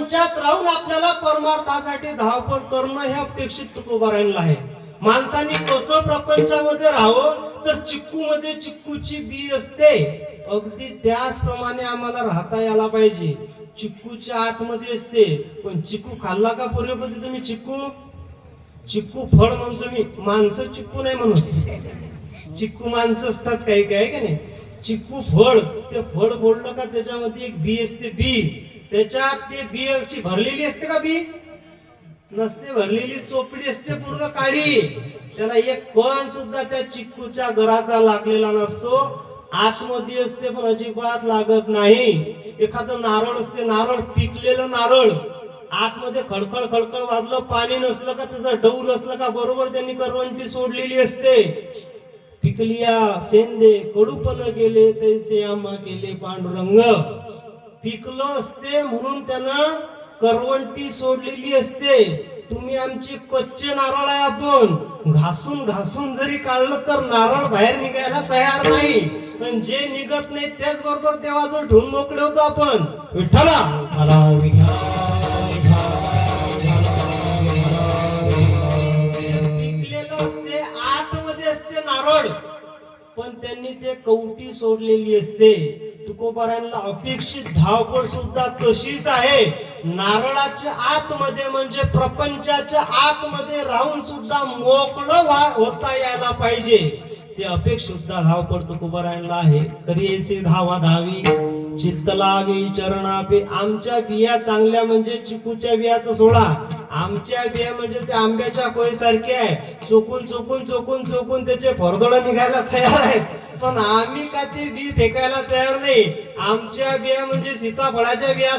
प्रपंचात राहून आपल्याला परमार्थासाठी धावपळ करणं हे अपेक्षित तुकोबारायला आहे. माणसाने कसं प्रपंचामध्ये राहावं तर चिक्कू मध्ये चिक्कूची बी असते, अगदी त्याचप्रमाणे आम्हाला राहता यायला पाहिजे. चिक्कूच्या आतमध्ये असते, पण चिक्कू खाल्ला का पूर्वीपती तुम्ही? चिक्कू फळ म्हणतो मी, माणसं चिक्कू नाही म्हणून. चिक्कू माणसं असतात काही काही का नाही. चिक्कू फळ, ते फळ फोडलं का त्याच्यामध्ये एक बी असते, बी. त्याच्यात ते बी अशी भरलेली असते का? बी नसते भरलेली, चोपडी असते पूर्ण काळी. त्याला एक कण सुद्धा त्या चिक्कूच्या घराचा लागलेला नसतो. आतमध्ये असते पण अजिबात लागत नाही. एखादं नारळ असते, नारळ पिकलेलं नारळ, आतमध्ये खडखड खडखड वाजलं, पाणी नसलं का, त्याचं डौल असलं का, बरोबर त्यांनी करवंटी सोडलेली असते. पिकलिया सेंदे कडूपण गेले तैसे आम्हा केले पांडुरंग. पिकलं असते म्हणून त्यानं करवंटी सोडलेली असते. तुम्ही आमची कच्चे नारळ आहे, आपण घासून घासून जरी काढलं तर नारळ बाहेर निघायला तयार नाही. पण जे निघत नाही त्याच बरोबर देवाजवळ ठेवून मोकळे होतो आपण. विठ्ठला पिकलेलं असते, आतमध्ये असते नारळ, पण त्यांनी ते कवटी सोडलेली असते. तुकोबारांना अपेक्षित धावपळ सुद्धा तशीच आहे. नारळाच्या आतमध्ये म्हणजे प्रपंचाच्या आतमध्ये राहून सुद्धा मोकळं होता यायला पाहिजे. ते अपेक्षित सुद्धा धावपळ तुकोबारांना आहे. करीचे धावा धावी चित्त लावी चरणापे. आमच्या बिया चांगल्या म्हणजे चिकूच्या बिया तर सोडा, आमच्या बिया म्हणजे त्या आंब्याच्या कोयसारखे आहे. चोकून चोकून चोकून चोकून त्याचे फरदोड निघायला तयार आहेत, पण आम्ही का ते बी फेकायला तयार नाही. आमच्या बिया म्हणजे सीताफळाच्या बिया